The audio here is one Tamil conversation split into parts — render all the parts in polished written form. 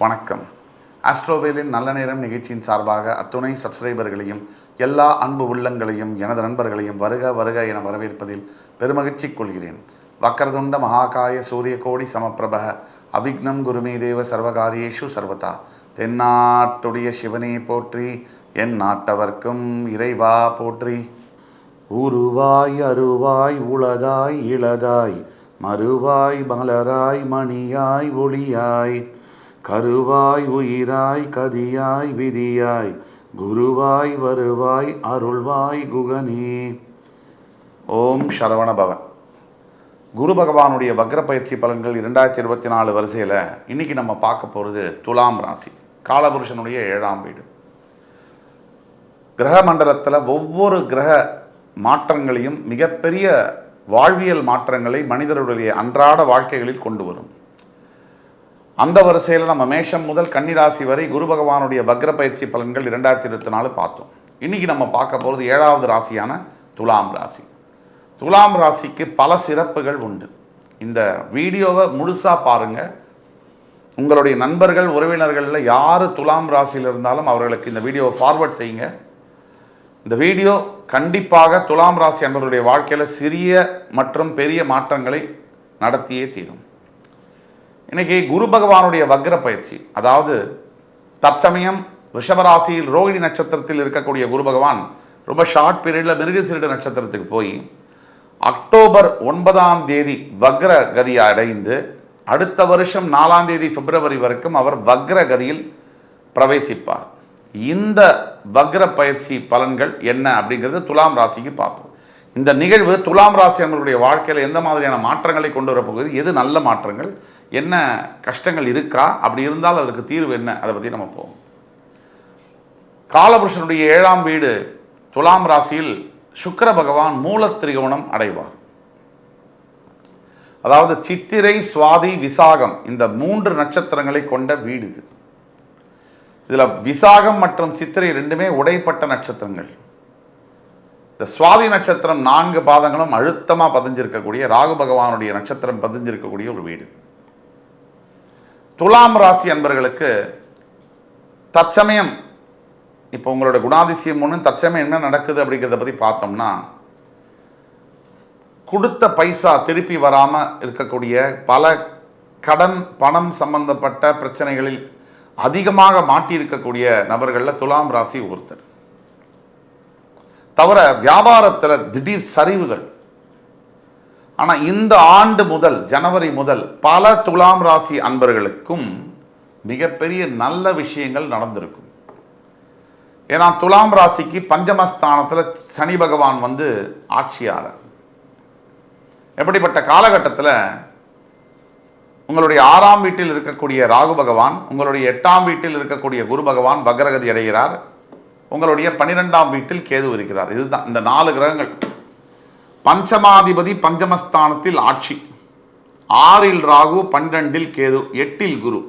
வணக்கம். ஆஸ்ட்ரோவேலின் நல்ல நேரம் நிகழ்ச்சியின் சார்பாக அத்துணை சப்ஸ்கிரைபர்களையும் எல்லா அன்பு உள்ளங்களையும் எனது நண்பர்களையும் வருக வருக என வரவேற்பதில் பெருமகிழ்ச்சி கொள்கிறேன். வக்கரதுண்ட மகாகாய சூரியகோடி சமப்பிரப அவிக்னம் குருமே தேவ சர்வகாரியேஷு சர்வதா. தென்னாட்டுடைய சிவனே போற்றி, என் நாட்டவர்க்கும் இறைவா போற்றி. உருவாய் அருவாய் உளதாய் இளதாய் மறுவாய் மலராய் மணியாய் ஒளியாய் கருவாய் உயிராய் கதியாய் விதியாய் குருவாய் வருவாய் அருள்வாய் குகனே. ஓம் சரவணபவ. குரு பகவானுடைய வக்ர பயிற்சி பலன்கள் 2024 வரிசையில் இன்னைக்கு நம்ம பார்க்க போகிறது துலாம் ராசி, காலபுருஷனுடைய 7ஆம் வீடு. கிரக மண்டலத்தில் ஒவ்வொரு கிரக மாற்றங்களையும் மிகப்பெரிய வாழ்வியல் மாற்றங்களை மனிதருடைய அன்றாட வாழ்க்கைகளில் கொண்டு வரும். அந்த வரிசையில் நம்ம மேஷம் முதல் கன்னிராசி வரை குரு பகவானுடைய வக்ர பயிற்சி பலன்கள் 2024 பார்த்தோம். இன்றைக்கி நம்ம பார்க்க போகிறது 7வது ராசியான துலாம் ராசி. துலாம் ராசிக்கு பல சிறப்புகள் உண்டு. இந்த வீடியோவை முழுசாக பாருங்கள். உங்களுடைய நண்பர்கள் உறவினர்களில் யார் துலாம் ராசியில் இருந்தாலும் அவர்களுக்கு இந்த வீடியோவை ஃபார்வர்ட் செய்யுங்க. இந்த வீடியோ கண்டிப்பாக துலாம் ராசி என்பவருடைய வாழ்க்கையில் சிறிய மற்றும் பெரிய மாற்றங்களை நடத்தியே தீரும். இன்னைக்கு குரு பகவானுடைய வக்ர பயிற்சி, அதாவது தற்சமயம் ரிஷபராசியில் ரோகிணி நட்சத்திரத்தில் இருக்கக்கூடிய குரு பகவான் ரொம்ப ஷார்ட் பீரியடில் மிருகசீரிட நட்சத்திரத்துக்கு போய் அக்டோபர் 9ஆம் தேதி வக்ர கதியை அடைந்து அடுத்த வருஷம் 4ஆம் தேதி பிப்ரவரி வரைக்கும் அவர் வக்ர கதியில் பிரவேசிப்பார். இந்த வக்ர பயிற்சி பலன்கள் என்ன அப்படிங்கிறது துலாம் ராசிக்கு பார்ப்போம். இந்த நிகழ்வு துலாம் ராசி அவர்களுடைய வாழ்க்கையில் எந்த மாதிரியான மாற்றங்களை கொண்டு வரப்போகுது, எது நல்ல மாற்றங்கள், என்ன கஷ்டங்கள் இருக்கா, அப்படி இருந்தால் அதற்கு தீர்வு என்ன, அதை பற்றி நம்ம போவோம். காலபுருஷனுடைய 7ஆம் வீடு துலாம் ராசியில் சுக்கிர பகவான் மூலத்திரிகோணம் அடைவார். அதாவது சித்திரை சுவாதி விசாகம் இந்த 3 நட்சத்திரங்களை கொண்ட வீடு இது. இதில் விசாகம் மற்றும் சித்திரை ரெண்டுமே உடைப்பட்ட நட்சத்திரங்கள். இந்த சுவாதி நட்சத்திரம் 4 பாதங்களும் அழுத்தமாக பதிஞ்சிருக்கக்கூடிய ராகு பகவானுடைய நட்சத்திரம் பதிஞ்சிருக்கக்கூடிய ஒரு வீடு. துலாம் ராசி அன்பர்களுக்கு தற்சமயம் இப்போ உங்களோட குணாதிசயம் ஒன்று தற்சமயம் என்ன நடக்குது அப்படிங்கிறத பற்றி பார்த்தோம்னா, கொடுத்த பைசா திருப்பி வராமல் இருக்கக்கூடிய பல கடன் பணம் சம்பந்தப்பட்ட பிரச்சனைகளில் அதிகமாக மாட்டியிருக்கக்கூடிய நபர்களில் துலாம் ராசி ஒருத்தர். தவிர வியாபாரத்தில் திடீர் சரிவுகள். ஆனால் இந்த ஆண்டு முதல் ஜனவரி முதல் பல துலாம் ராசி அன்பர்களுக்கும் மிகப்பெரிய நல்ல விஷயங்கள் நடந்திருக்கும். ஏன்னா துலாம் ராசிக்கு பஞ்சமஸ்தானத்தில் சனி பகவான் வந்து ஆட்சியாளர். எப்படிப்பட்ட காலகட்டத்தில் உங்களுடைய 6ஆம் வீட்டில் இருக்கக்கூடிய ராகு பகவான், உங்களுடைய 8ஆம் வீட்டில் இருக்கக்கூடிய குரு பகவான் வக்ரகதி அடைகிறார். உங்களுடைய 12ஆம் வீட்டில் கேது இருக்கிறார். இதுதான் இந்த 4 கிரகங்கள். பஞ்சமாதிபதி பஞ்சமஸ்தானத்தில் ஆட்சி, 6இல் ராகு, 12இல் கேது, 8இல் குரு.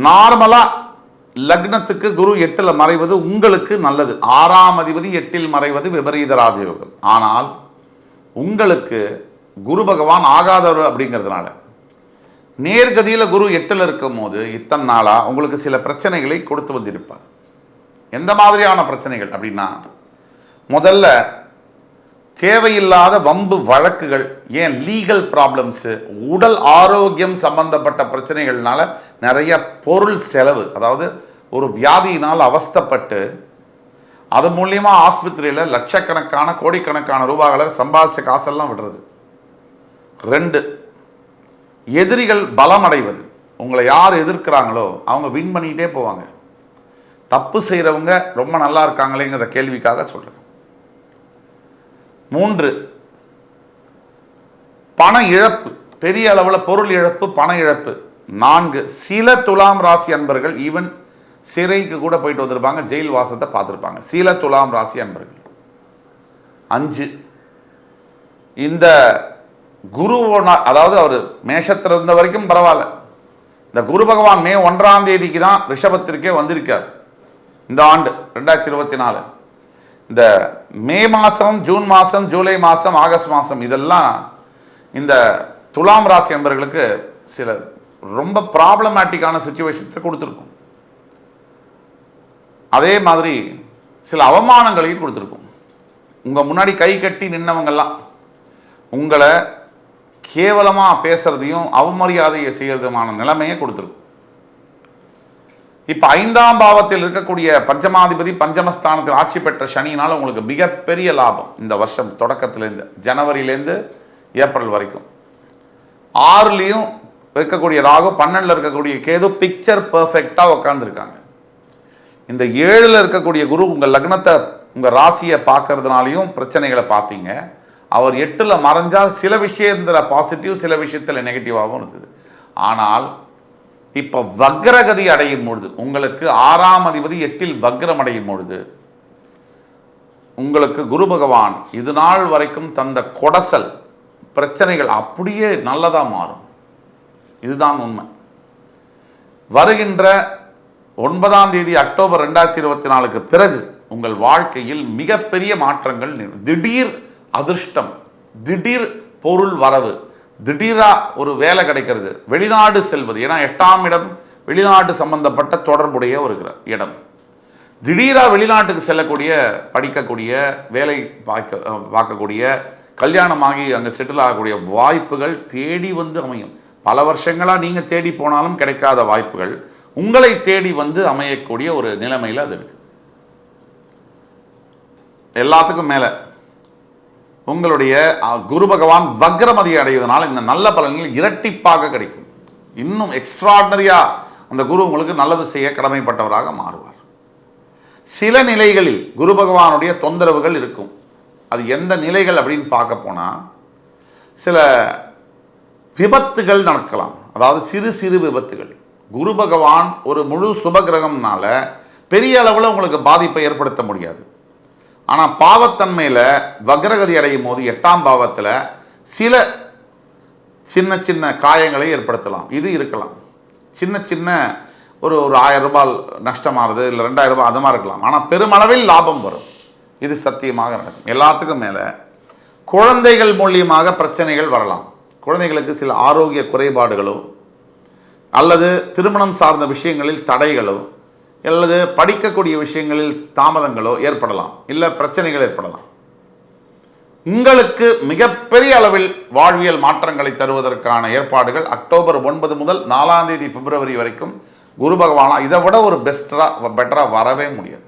நார்மலா லக்னத்துக்கு குரு 8ல் மறைவது உங்களுக்கு நல்லது. 6ஆம் அதிபதி 8ல் மறைவது விபரீத ராஜயோகம். ஆனால் உங்களுக்கு குரு பகவான் ஆகாதவர் அப்படிங்கிறதுனால நேர்கதியில் குரு 8ல் இருக்கும் போது இத்தனை நாளாக உங்களுக்கு சில பிரச்சனைகளை கொடுத்து வந்திருப்பார். எந்த மாதிரியான பிரச்சனைகள் அப்படின்னா, முதல்ல தேவையில்லாத வம்பு வழக்குகள், ஏன் லீகல் ப்ராப்ளம்ஸு, உடல் ஆரோக்கியம் சம்பந்தப்பட்ட பிரச்சனைகள்னால நிறைய பொருள் செலவு, அதாவது ஒரு வியாதியினால் அவஸ்தைப்பட்டு அது மூலியமாக ஆஸ்பத்திரியில் லட்சக்கணக்கான கோடிக்கணக்கான ரூபாய்களை சம்பாதிச்ச காசெல்லாம் விடுறது. 2, எதிரிகள் பலம் அடைவது. உங்களை யார் எதிர்க்கிறாங்களோ அவங்க வின் பண்ணிக்கிட்டே போவாங்க. தப்பு செய்கிறவங்க ரொம்ப நல்லா இருக்காங்களேங்கிற கேள்விக்காக சொல்கிறேன். 3, பண இழப்பு, பெரிய அளவில் பொருள் இழப்பு, பண இழப்பு. 4, சில துலாம் ராசி அன்பர்கள் ஈவன் சிறைக்கு கூட போயிட்டு வந்திருப்பாங்க, ஜெயில் வாசத்தை பார்த்துருப்பாங்க, சில துலாம் ராசி அன்பர்கள். 5, இந்த குரு, அதாவது அவர் மேஷத்தில் இருந்த வரைக்கும் பரவாயில்ல, இந்த குரு பகவான் மே 1ஆம் தேதிக்கு தான் ரிஷபத்திற்கே வந்திருக்கார். இந்த ஆண்டு 2024 இந்த மே மாதம், ஜூன் மாதம், ஜூலை மாதம், ஆகஸ்ட் மாதம் இதெல்லாம் இந்த துலாம் ராசி என்பவர்களுக்கு சில ரொம்ப ப்ராப்ளமேட்டிக்கான சுச்சுவேஷன்ஸை கொடுத்துருக்கும். அதே மாதிரி சில அவமானங்களையும் கொடுத்துருக்கும். உங்கள் முன்னாடி கை கட்டி நின்னவங்கெல்லாம் உங்களை கேவலமாக பேசுறதையும் அவமரியாதையை செய்யறதுமான நிலைமையை கொடுத்துருக்கும். இப்போ 5ஆம் பாவத்தில் இருக்கக்கூடிய பஞ்சமாதிபதி பஞ்சமஸ்தானத்தில் ஆட்சி பெற்ற சனியினால் உங்களுக்கு மிகப்பெரிய லாபம் இந்த வருஷம் தொடக்கத்திலேருந்து, ஜனவரியிலேருந்து ஏப்ரல் வரைக்கும். 6லையும் இருக்கக்கூடிய ராகு, 12ல் இருக்கக்கூடிய கேது பிக்சர் பர்ஃபெக்டாக உட்காந்துருக்காங்க. இந்த 7ல் இருக்கக்கூடிய குரு உங்கள் லக்னத்தை, உங்கள் ராசியை பார்க்கறதுனாலையும் பிரச்சனைகளை பார்த்தீங்க. அவர் 8ல் மறைஞ்சால் சில விஷயத்தில் பாசிட்டிவ், சில விஷயத்தில் நெகட்டிவாகவும் இருந்தது. ஆனால் இப்போ வக்ரகதி அடையும் பொழுது, உங்களுக்கு 6ஆம் அதிபதி 8ல் வக்ரம் அடையும் பொழுது, உங்களுக்கு குரு பகவான் இது நாள் வரைக்கும் தந்த கொடசல் பிரச்சனைகள் அப்படியே நல்லதாக மாறும். இதுதான் உண்மை. வருகின்ற 9ஆம் தேதி அக்டோபர் 2024க்கு பிறகு உங்கள் வாழ்க்கையில் மிகப்பெரிய மாற்றங்கள், திடீர் அதிர்ஷ்டம், திடீர் பொருள் வரவு, திடீரா ஒரு வேலை கிடைக்கிறது, வெளிநாடு செல்வது. ஏன்னா 8ஆம் இடம் வெளிநாடு சம்பந்தப்பட்ட தொடர்புடைய ஒரு இடம். திடீரா வெளிநாட்டுக்கு செல்லக்கூடிய, படிக்கக்கூடிய, வேலை பார்க்கக்கூடிய, கல்யாணமாகி அங்கே செட்டில் ஆகக்கூடிய வாய்ப்புகள் தேடி வந்து அமையும். பல வருஷங்களாக நீங்கள் தேடி போனாலும் கிடைக்காத வாய்ப்புகள் உங்களை தேடி வந்து அமையக்கூடிய ஒரு நிலைமையில் அது இருக்கு. எல்லாத்துக்கும் மேலே உங்களுடைய குரு பகவான் வக்ரமதி அடைவதனால் இந்த நல்ல பலன்கள் இரட்டிப்பாக கிடைக்கும். இன்னும் எக்ஸ்ட்ராடனரியா அந்த குரு உங்களுக்கு நல்லது செய்ய கடமைப்பட்டவராக மாறுவார். சில நிலைகளில் குரு பகவானுடைய தொந்தரவுகள் இருக்கும். அது எந்த நிலைகள் அப்படின்னு பார்க்க போனால், சில விபத்துகள் நடக்கலாம். அதாவது சிறு சிறு விபத்துகள். குரு பகவான் ஒரு முழு சுபகிரகம்னால பெரிய அளவில் உங்களுக்கு பாதிப்பை ஏற்படுத்த முடியாது. ஆனால் பாவத்தன்மையில் வக்ரகதி அடையும் போது 8ஆம் பாவத்தில் சில சின்ன சின்ன காயங்களை ஏற்படுத்தலாம். இது இருக்கலாம். சின்ன சின்ன ஒரு 1000 ரூபாய் நஷ்டமாகுது, இல்லை 2000 ரூபாய் அது மாதிரி இருக்கலாம். ஆனால் பெருமளவில் லாபம் வரும். இது சத்தியமாக நடக்கும். எல்லாத்துக்கும் மேலே குழந்தைகள் மூலியமாக பிரச்சனைகள் வரலாம். குழந்தைகளுக்கு சில ஆரோக்கிய குறைபாடுகளோ அல்லது திருமணம் சார்ந்த விஷயங்களில் தடைகளோ அல்லது படிக்கக்கூடிய விஷயங்களில் தாமதங்களோ ஏற்படலாம், இல்லை பிரச்சனைகள் ஏற்படலாம். உங்களுக்கு மிகப்பெரிய அளவில் வாழ்வியல் மாற்றங்களை தருவதற்கான ஏற்பாடுகள் அக்டோபர் 9 முதல் 4ஆம் தேதி பிப்ரவரி வரைக்கும் குரு பகவானா இதை விட ஒரு பெட்டராக வரவே முடியாது.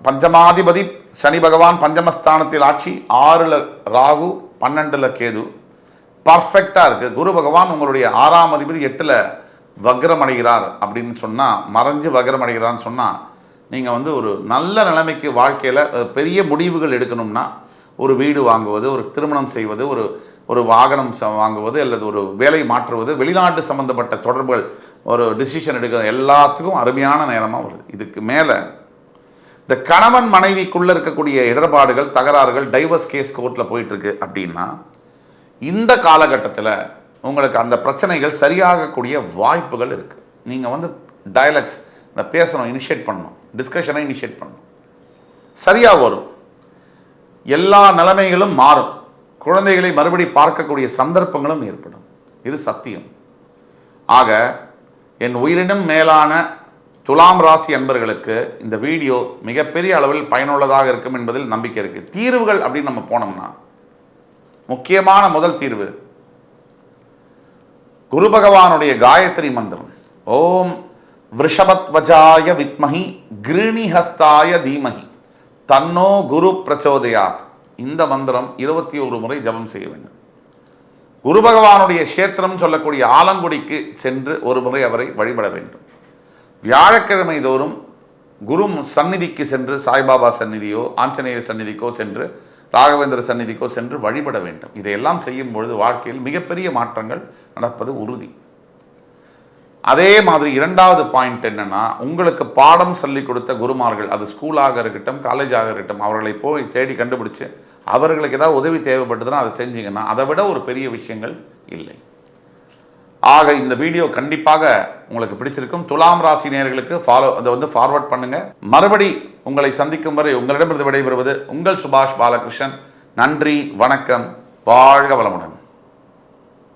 பஞ்சமாதிபதி சனி பகவான் பஞ்சமஸ்தானத்தில் ஆட்சி, 6ல் ராகு, 12ல் கேது, பர்ஃபெக்டாக இருக்குது. குரு பகவான் உங்களுடைய 6ஆம் அதிபதி 8ல் வக்ரம் அடைகிறார் அப்படின்னு சொன்னால், மறைஞ்சு வக்ரம் அடைகிறான்னு சொன்னால், நீங்கள் வந்து ஒரு நல்ல நிலைமைக்கு வாழ்க்கையில் பெரிய முடிவுகள் எடுக்கணும்னா, ஒரு வீடு வாங்குவது, ஒரு திருமணம் செய்வது, ஒரு வாகனம் வாங்குவது, அல்லது ஒரு வேலை மாற்றுவது, வெளிநாட்டு சம்மந்தப்பட்ட தொடர்புகள், ஒரு டிசிஷன் எடுக்கிறது, எல்லாத்துக்கும் அருமையான நேரமாக வருது. இதுக்கு மேலே இந்த கணவன் மனைவிக்குள்ளே இருக்கக்கூடிய இடர்பாடுகள், தகராறுகள், டைவர்ஸ் கேஸ் கோர்ட்டில் போயிட்டுருக்கு அப்படின்னா, இந்த காலகட்டத்தில் உங்களுக்கு அந்த பிரச்சனைகள் சரியாகக்கூடிய வாய்ப்புகள் இருக்குது. நீங்கள் வந்து டயலாக்ஸ் இந்த பேசணும், இனிஷியேட் பண்ணணும், டிஸ்கஷனை இனிஷியேட் பண்ணணும், சரியாக வரும். எல்லா நிலைமைகளும் மாறும். குழந்தைகளை மறுபடி பார்க்கக்கூடிய சந்தர்ப்பங்களும் ஏற்படும். இது சத்தியம். ஆக என் உயிரினும் மேலான துலாம் ராசி அன்பர்களுக்கு இந்த வீடியோ மிகப்பெரிய அளவில் பயனுள்ளதாக இருக்கும் என்பதில் நம்பிக்கை இருக்குது. தீர்வுகள் அப்படின்னு நம்ம போனோம்னா, முக்கியமான முதல் தீர்வு குரு பகவானுடைய காயத்ரி மந்திரம். ஓம் விருஷபத்வஜாய வித்மஹி கிருணிஹஸ்தாய தீமஹி தன்னோ குரு பிரச்சோதயாத். இந்த மந்திரம் 21 முறை ஜபம் செய்ய வேண்டும். குரு பகவானுடைய கஷேத்திரம் சொல்லக்கூடிய ஆலங்குடிக்கு சென்று ஒரு முறை அவரை வழிபட வேண்டும். வியாழக்கிழமை தோறும் குரு சந்நிதிக்கு சென்று, சாய்பாபா சந்நிதியோ ஆஞ்சநேயர் சந்நிதிக்கோ சென்று, ராகவேந்திர சந்நிதிக்கோ சென்று வழிபட வேண்டும். இதையெல்லாம் செய்யும் பொழுது வாழ்க்கையில் மிகப்பெரிய மாற்றங்கள் நடப்பது உறுதி. அதே மாதிரி 2வது பாயிண்ட் என்னன்னா, உங்களுக்கு பாடம் சொல்லிக் கொடுத்த குருமார்கள், அது ஸ்கூலாக இருக்கட்டும், காலேஜாக இருக்கட்டும், அவர்களை போய் தேடி கண்டுபிடிச்சு அவர்களுக்கு ஏதாவது உதவி தேவைப்பட்டதுன்னா அதை செஞ்சீங்கன்னா அதை விட ஒரு பெரிய விஷயங்கள் இல்லை. ஆக இந்த வீடியோ கண்டிப்பாக உங்களுக்கு பிடிச்சிருக்கும். துலாம் ராசி நேயர்களுக்கு அதை வந்து ஃபார்வர்ட் பண்ணுங்க. மறுபடி உங்களை சந்திக்கும் வரை உங்களிடமிருந்து விடைபெறுவது உங்கள் சுபாஷ் பாலகிருஷ்ணன். நன்றி, வணக்கம், வாழ்க வளமுடன்.